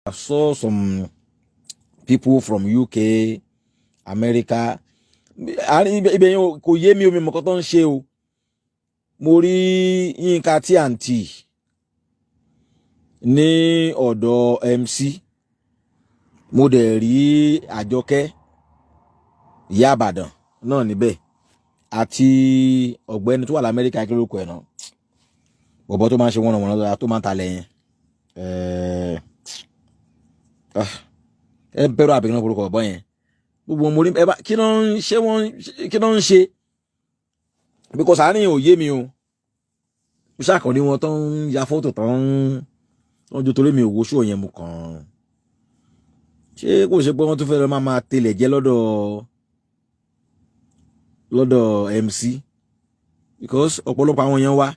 I saw some people from UK, America. Ibẹ̀ yẹn kò yé mi omi mọ̀kọ́ tó ń ṣe o. Mo rí Yínká tí àǹtí ní ọ̀dọ̀ MC. Mo dẹ̀ rí Àjọkẹ́ ìyá Ìbàdàn náà níbẹ̀. Àti ọ̀gbẹ́ni tó wà l'Amẹ́ríkà kí lórúkọ ẹ̀ náà. Bọ̀bọ̀ tó máa ń ṣe wọ́n tó máa ń talẹ̀ yẹn. Ẹ bẹ̀rù àbẹ̀kí náà orúkọ ọ̀bọ yẹn. Gbogbo mo rí kí ló ń ṣe because àárín ò yé mi o. Mo ṣàkànní wọn tó ń ya fọ́tò tó ń jò torí mi ò wo ṣó yẹn mu kàn. Ṣé kò ṣe pé wọ́n tún fẹ́ lọ máa tẹlẹ̀ jẹ́ lọ́dọ̀ MC because ọ̀pọ̀lọpọ̀ àwọn èèyàn wa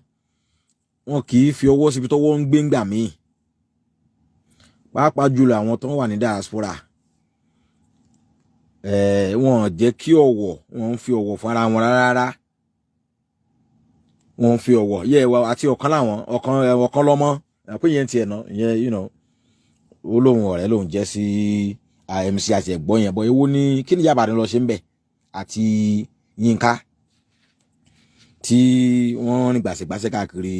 wọn kì í fi ọwọ́ síbi tọ́wọ́ ń gbé ńgbà míì. Pàápàá jùlọ àwọn tó wà ní diaspora. Wọ́n jẹ́ kí ọ̀wọ̀, wọ́n ń fi ọ̀wọ̀ fún ara wọn rárá. Wọ́n ń fi ọ̀wọ̀ wa àti ọ̀kan láwọn ọ̀kan lọ́mọ pé yẹn tiẹ̀ náà ìyẹn ó lóun ọ̀rẹ́ lòun jẹ́ sí MC àti ẹ̀gbọ́n yẹn bọ́ ewu ní kí ni Ìyá Ìbàdàn lọ ṣe ń bẹ̀ àti Yínká tí wọ́n rìn gbàṣẹ́gbàṣẹ́ káàkiri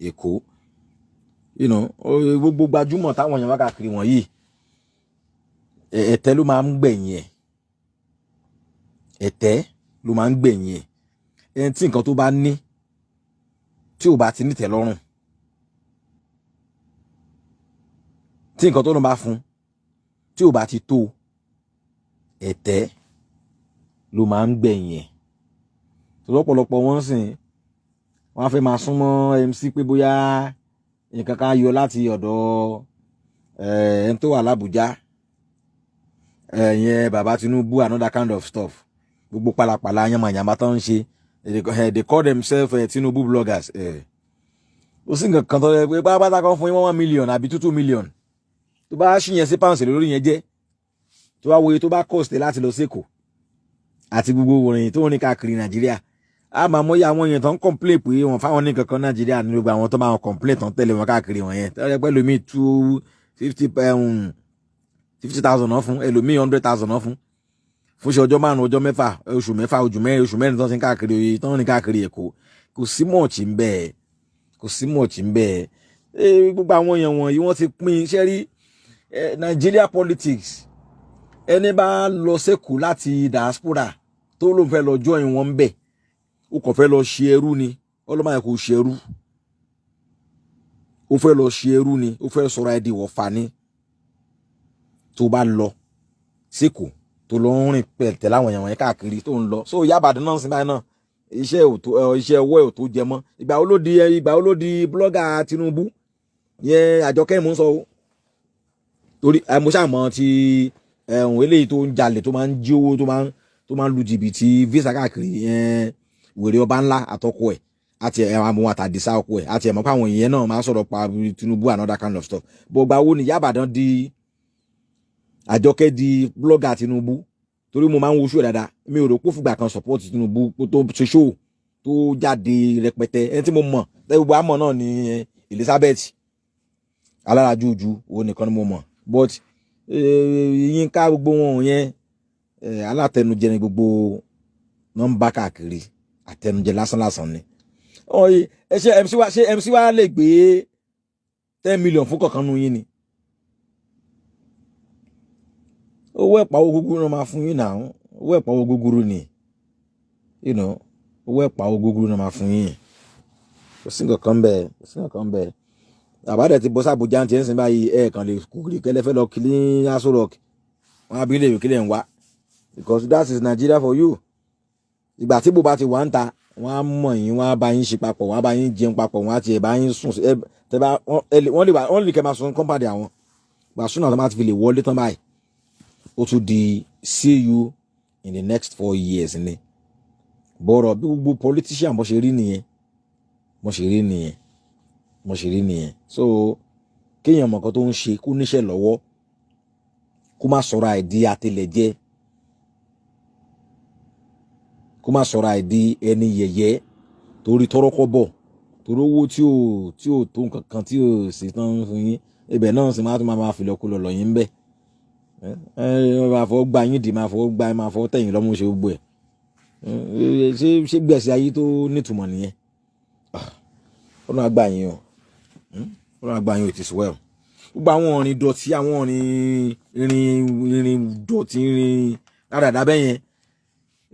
Èkó. Gbogbo gbajúmọ̀ táwọn èèyàn wá káàkiri wọ̀nyí ẹ̀tẹ́ ló máa ń gbẹ̀yìn ẹ̀. Ẹ̀tẹ́ ló máa ń gbẹ̀yìn ẹ̀. Ẹni tí nǹkan tó bá ní tí ò bá ti nítẹ́ lọ́rùn, tí nǹkan tó lọ bá fún tí ò bá ti tó, ẹ̀tẹ́ ló máa ń gbẹ̀yìn ẹ̀. Lọ́pọ̀lọpọ̀ wọ́n sìn wọ́n á fẹ́ máa súnmọ́ MC pé bóyá nǹkan kan yọ láti ọ̀dọ̀ ẹni tó wà l'Àbújá, yẹn bàbá Tinubu, another kind of stuff. Gbogbo pàlàpàlà yamayama tó ń ṣe, they call themselves Tinubu bloggers. Ó sì nǹkan kan tó yẹ pé pátápátá kan fún yín 1 million àbí 2 million. Tó bá ṣì yẹn sí pounds lórí yẹn jẹ́, tó bá wòye tó bá cost láti lọ sí Èkó àti gbogbo òrìn tó ń rìn káàkiri Nàìjíríà. A máa mọ̀ yá àwọn èèyàn tó ń complain pé wọ́n fáwọn ní kankan Nàìjíríà ní gbogbo àwọn tó máa ń complain tó ń tẹ̀lé wọn káàkiri wọn yẹn. Tó yẹ pé ẹlòmíì 50,000 náà fún, ẹlòmíì 100,000 náà fún ṣe ọjọ́ 5 ọjọ́ 6 oṣù 6 oṣù mẹ́rin tó ń káàkiri tó ń rìn káàkiri Èkó. Kò sí much ń bẹ́ẹ̀. Gbogbo àwọn èèyàn wọ̀nyí wọ́n ti pín iṣẹ́ rí. Nigeria politics, ẹni bá lọ sẹ́kù láti diaspora tó ló ń fẹ́ lọ join wọn bẹ̀, ó kàn fẹ́ lọ ṣe ẹrú ni. Ọlọ́mọ yẹn kò ṣe ẹrú. Ó fẹ́ lọ ṣe ẹrú ni, ó fẹ́ sọ̀rọ̀ ẹ̀dì wọ̀fà ni. Tó bá lọ sẹ́kù tó lọ ń rìn pẹ̀tẹ̀ láwọn èèyàn wọ̀nyẹn káàkiri tó ń lọ. So Ìyá Ìbàdàn náà sì báyìí náà iṣẹ́ ọwọ́ ẹ̀ ò tó jẹ mọ́. Ìgbà wo ló di blogger Tinubu yẹn Àjọkẹ́ mò ń sọ o. Torí mo ṣàmọ̀ ti eléyìí tó ń jalè tó máa ń jí owó tó máa ń lu jìbìtì visa káàkiri wèrè ọba ńlá àtọkọ ẹ̀ àti àwọn àtàdísá ọkọ ẹ̀ àti ẹ̀mọ́ pàwọn èèyàn náà máa sọ̀rọ̀ pa Tinubu another kind of stuff. Gbogbo àwọn ni Ìyá Ìbàdàn di Àjọkẹ́ di blogger Tinubu. Torí mo máa ń wo show dáadáa, mi ò rò pé fúgbà kan support Tinubu tó ṣe show tó jáde rẹpẹtẹ. Ẹni tí mo mọ̀ gbogbo àmọ́ náà ni Elizabeth Alárajújú, òun nìkan ni mo mọ̀. But Yínká gbogbo wọn yẹn alátẹnujẹ ni gbogbo nọ́mbà káàkiri, àtẹnujẹ lásán ni. Ṣé MC wa lè gbé 10 million fún kọ̀ọ̀kan nu yín ni? Owó ẹ̀pà owó gúgúrú náà máa fún yín náà. Owó ẹ̀pà owó gúgúrú ni. Owó ẹ̀pà owó gúgúrú náà máa fún yín. Kò sí nǹkan bẹ́ẹ̀. Àbádẹ ti bọ́ sábùjá ti ń sin báyìí kàn lè kúkúrú kẹlẹ́ fẹ́ lọ kílí Aso Rock. Wọ́n á bí ilé ìwé kílẹ̀ ń wá. Because that is Nigeria for you. Ìgbà tí bó bá ti wà ń ta, wọ́n á mọ̀ yín, wọ́n á bá yín ṣe papọ̀, wọ́n á bá yín jẹun papọ̀, wọ́n á ti bá yín sùn. Wọ́n lè kẹ́ máa sun kọ́mpàdé àwọn. Gbà súnà tó máa ti fi lè wọlé tán báyìí. Ó tún di see you in the next 4 years ni. Bọ̀rọ̀ bí gbogbo politician bó ṣe rí nìyẹn. So kéèyàn mọ̀ nǹkan tó ń ṣe, kó níṣẹ́ lọ́wọ́, kó má sọ̀rọ̀ àìdí àtẹlẹjẹ, kó má sọ̀rọ̀ àìdí ẹni yẹ̀yẹ́ torí tọ́rọ́kọ́ bọ̀, torí owó tí ò tó nǹkan kan tí ò sì tán fún yín. ibẹ̀ náà sì máa fi lọ́kùlọ̀ lọ yín bẹ́ẹ̀ máa fọwọ́ gba yín dì máa fọwọ́ tẹ̀yìn lọ́mú ṣe gbogbo ẹ̀ ṣé gbèsè ayé tó nítumọ̀ nìyẹn ọlọ́run àgbà yín o ọlọ́run àgbà yín o ti sùwẹ́ o gbogbo àwọn ọ̀rìn dọ̀tí àwọn ọ̀rìn irin dọ̀tí irin dáadáa bẹ́ẹ̀ yẹn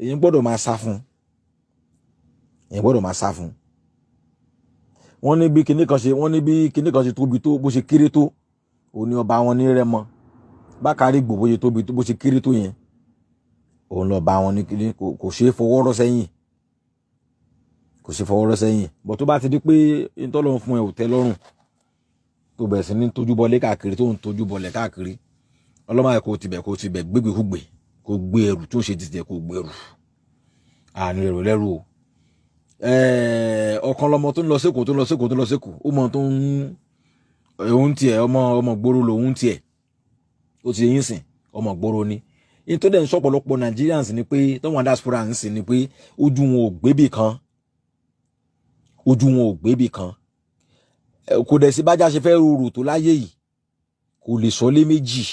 èyàn gbọ́dọ̀ máa sá fún wọ́n ní bí kinní kan ṣe tóbi tó bó ṣe kéré tó òun ni ọba wọn ní Rẹ́mọ Bákàrí Ìgbò bó ṣe tóbi tó bó ṣe kéré tó yẹn òun lọ bá wọn ní kinní kò ṣeé fọwọ́rọ́ sẹ́yìn bọ̀ tó bá ti di pé ìtọ́lọ́run fún ẹ ò tẹ́ lọ́rùn tó bẹ̀rẹ̀ sí ní tójú bọlé káàkiri tó ń tójú bọlẹ̀ káàkiri ọlọ́mọ ẹ̀ kò tibẹ̀ gbégbé kò gbé ẹrù tó ṣe títẹ̀ kò gbé ẹrù àní ẹrù lẹ́rù o ọ̀kan lọmọ tó ń lọ sékòó ó mọ tó ń òun tiẹ̀ ọmọ gbòòrò lòun tiẹ̀ ó ti yín sìn ọmọ gbòòrò ni ní tó dẹ̀ ń sọ̀pọ̀lọpọ̀ Nigerians ni pé tọ́wọ́n diaspora ń sìn ni pé ojú wọn ò gbébì kan kò dẹ̀ sí bájá ṣe fẹ́ rorò tó láyé yìí kò lè sọ lé méjì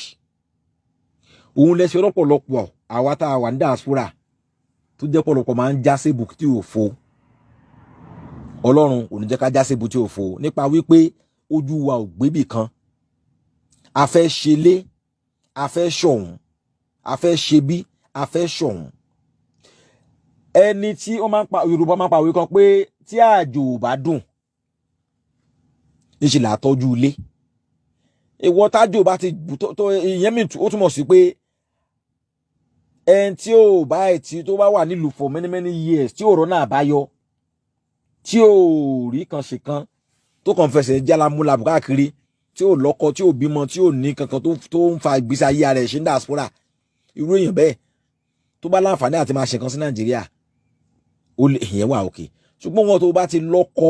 òun lẹ́sẹ̀ lọ́pọ̀lọpọ̀ àwa tá a wà ní diaspora tó jẹ́ pọ̀lọpọ̀ máa ń já sébù tí ò fo Ọlọ́run kò ní jẹ́ ká já sébù tí ò fo nípa wípé ojú wa ò gbébì kan a fẹ́ ṣe lé a fẹ́ ṣọ̀hún a fẹ́ ṣe bí a fẹ́ ṣọ̀hún ẹni tí wọ́n máa ń pa Yorùbá máa ń pa òwe kan pé tí àjò ò bá dùn níṣẹ́ là á tọ́jú ilé ìwọ tájò bá ti tó ìyẹn mi ó túmọ̀ sí pé ẹni tí ò bá ẹ̀ tí tó bá wà nílùú for many years tí ò rọ́nà àbáyọ tí ò rí kan ṣe kan tó kàn fẹsẹ̀ jálámúlà káàkiri tí ò lọ́kọ tí ò bímọ tí ò ní kankan tó ń fa ìgbésí ayé rẹ̀ ṣe ń diaspora irú èèyàn bẹ́ẹ̀ tó bá láǹfààní àti máa ṣe kan sí Nàìjíríà ó lè ìyẹn wà òkè ṣùgbọ́n wọn tó bá ti lọ́kọ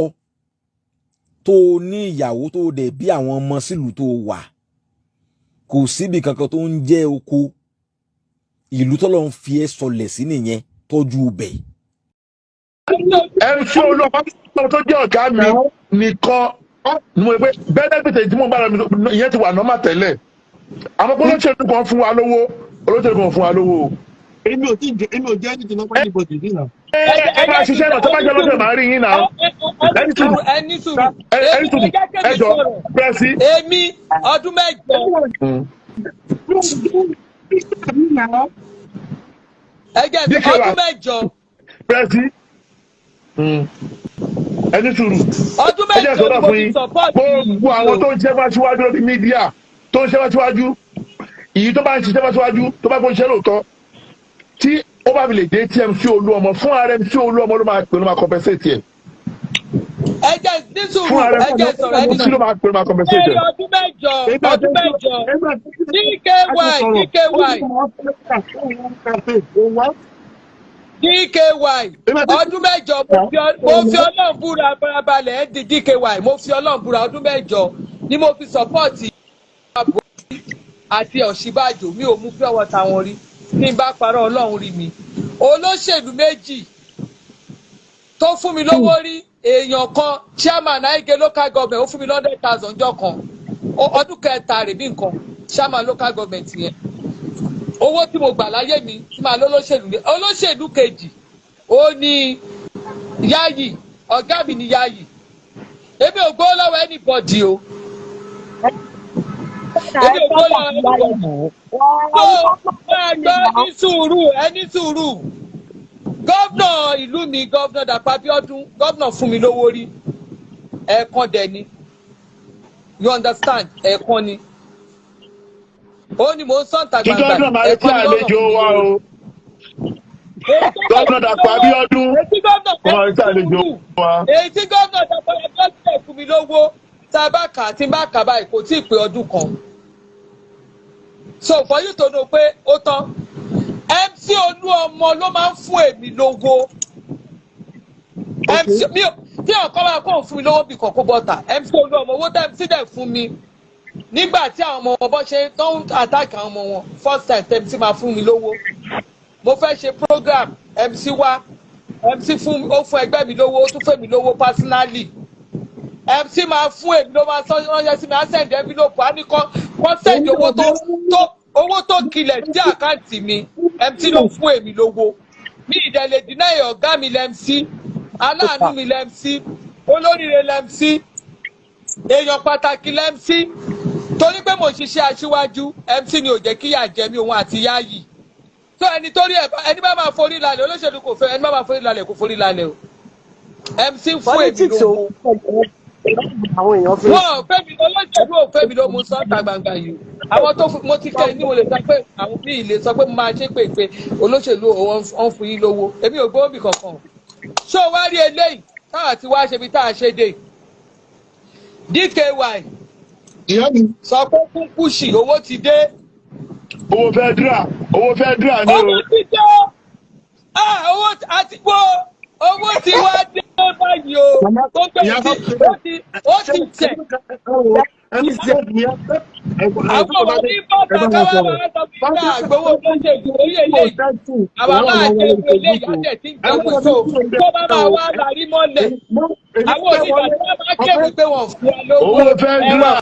tó ní ìyàwó tó dẹ̀ bí àwọn ọmọ sílùú tó wà kò síbi kankan tó ń jẹ́ oko ìlú tọ́lọ́ ń fi ẹ́ sọlẹ̀ sí nìyẹn tọ́jú bẹ̀. MC Olowogbogboro tó jẹ́ ọ̀gá mi nìkan ni mo pé bẹ́ẹ̀dẹ́gbẹ̀tẹ̀ tí mo bá rẹ̀ ìyẹn ti wà nọ́mà tẹ́lẹ̀ àmọ́ pé olóṣèlú kan fún wa lówó èmi ò jẹ́ ẹni tí lọ́pọ̀ anybody rí náà. ẹ máa ṣiṣẹ́ náà tó bá jẹ́ lọ́dọ̀ máa rí yín náà. ẹni sùúrù ẹjọ pẹ́ẹ́sì. èmi ọdún mẹ́jọ. ẹgẹ́ mi ọdún mẹ́jọ. pẹ́ẹ́sì. ẹni sùúrù. ọdún mẹ́jọ ni mo fi support yìí. gbogbo àwọn tó ń ṣe wá síwájú lórí mídíà tó ń ṣe wá síwájú ìyí tó bá ń ṣiṣẹ́ wá síwájú tó bá gbóṣẹ́ lóòótọ́ tí ó bá fi lè dé tí MC Olúọmọ fún ààrẹ MC Olúọmọ ló máa compensate ẹ. ẹjẹ nísùúrù ẹjẹ sọ̀rọ̀ ẹni tí ló máa pè ló máa compensate ẹ. ọdún mẹ́jọ DKY ọdún mẹ́jọ mo fi Ọlọ́run búra farabalẹ̀ ẹ di DKY mo fi Ọlọ́run búra ọdún mẹ́jọ ni mo fi support àti Ọ̀ṣínbàjò mi ò mú pure water wọn rí kí n bá parọ́ Ọlọ́run rí mi olóṣèlú méjì tó fún mi lówó rí èèyàn kan chairman Aige local government ó fún mi 100,000 jọ kan ọdún kẹta rè bí nǹkan chairman local government yẹn owó tí mo gbà láyé mi tí màá olóṣèlú kejì ó ní Yayi ọ̀gá mi ní Yayi èmi ò gbọ́ lọ́wọ́ anybody o. Ẹni sùúrù gọ́vnà ìlú mi gọ́vnà Dàpọ̀ Abíọ́dún gọ́vnà fún mi lówó rí ẹ̀ẹ̀kan dẹ̀ ni you understand ẹ̀ẹ̀kan ni ó ní mò ń sọ̀ǹtà gbangba ẹ̀ẹ̀kan ni àlejò wa o gọ́vnà Dàpọ̀ Abíọ́dún èyí tí gọ́vnà Dàpọ̀ Abíọ́dún fún mi lówó tá a bá kà tí n bá kà báyìí kò tí ì pé ọdún kan. So for you to know pé ó tán MC Olúọmọ ló máa ń fún èmi lówó MC mi ò tí ọ̀kan máa kó fún mi lówó bí kọ̀ọ̀kọ́ bọ́tà MC Olúọmọ owó tẹ́ MC dẹ̀ fún mi nígbà tí àwọn ọmọ wọn bọ́ ṣe tó ń attack àwọn ọmọ wọn first time tẹ́ MC máa fún mi lówó mo fẹ́ ṣe program MC wá MC fún ó fún ẹgbẹ́ mi lówó ó tún fẹ́ mi lówó personally MC máa fún èmi ló máa sọ ránṣẹ́ sí mi á send envelope á ní kọ́ send owó tó kilẹ̀ sí àkáǹtì mi MC ló fún èmi lówó mi ìdẹ̀lẹ̀ deny ọ̀gá mi lẹ́mc aláàánú mi lẹ́mc olóríire lẹ́mc èèyàn pàtàkì lẹ́mc torí pé mo ṣiṣẹ́ aṣíwájú MC ni ò jẹ́ kíyà jẹ mí òun àti Yayi tó ẹni torí ẹni bá máa forí lálẹ́ olóṣèlú kò fẹ́ ẹni bá máa forí lálẹ́ kò forí lálẹ́ o MC fún èmi lówó àwọn èèyàn fi. wọ́n fẹ́mi olóṣèlú ò fẹ́mi ló mú sọ́ńtà gbangba yìí àwọn tó mo ti kẹ́ ní mo lè sọ pé àwọn bí ilé sọ pé mo máa ṣe pé olóṣèlú wọn fún yín lówó èmi ò gbówó bì kankan ṣé o wá rí eléyìí táwa ti wá ṣe bí tá a ṣe dé DKY sọ pé fún kùsì owó ti dé. owó fẹ́ dra ni o. owó ti dé owó àti gbó owó ti wá dé báyìí o gbogbo ó ti tẹ̀. àwọn oníbọ̀tà káwá máa sọ fún mi àgbowó lóṣèlú orí eléyìí àwọn máa jẹ eléyìí àjẹ tí ń jẹun tó bá máa wá lárí mọ́lẹ̀ àwọn oníbàtà máa kéwì pé wọ́n fún wa lówó owó fẹ́ dra.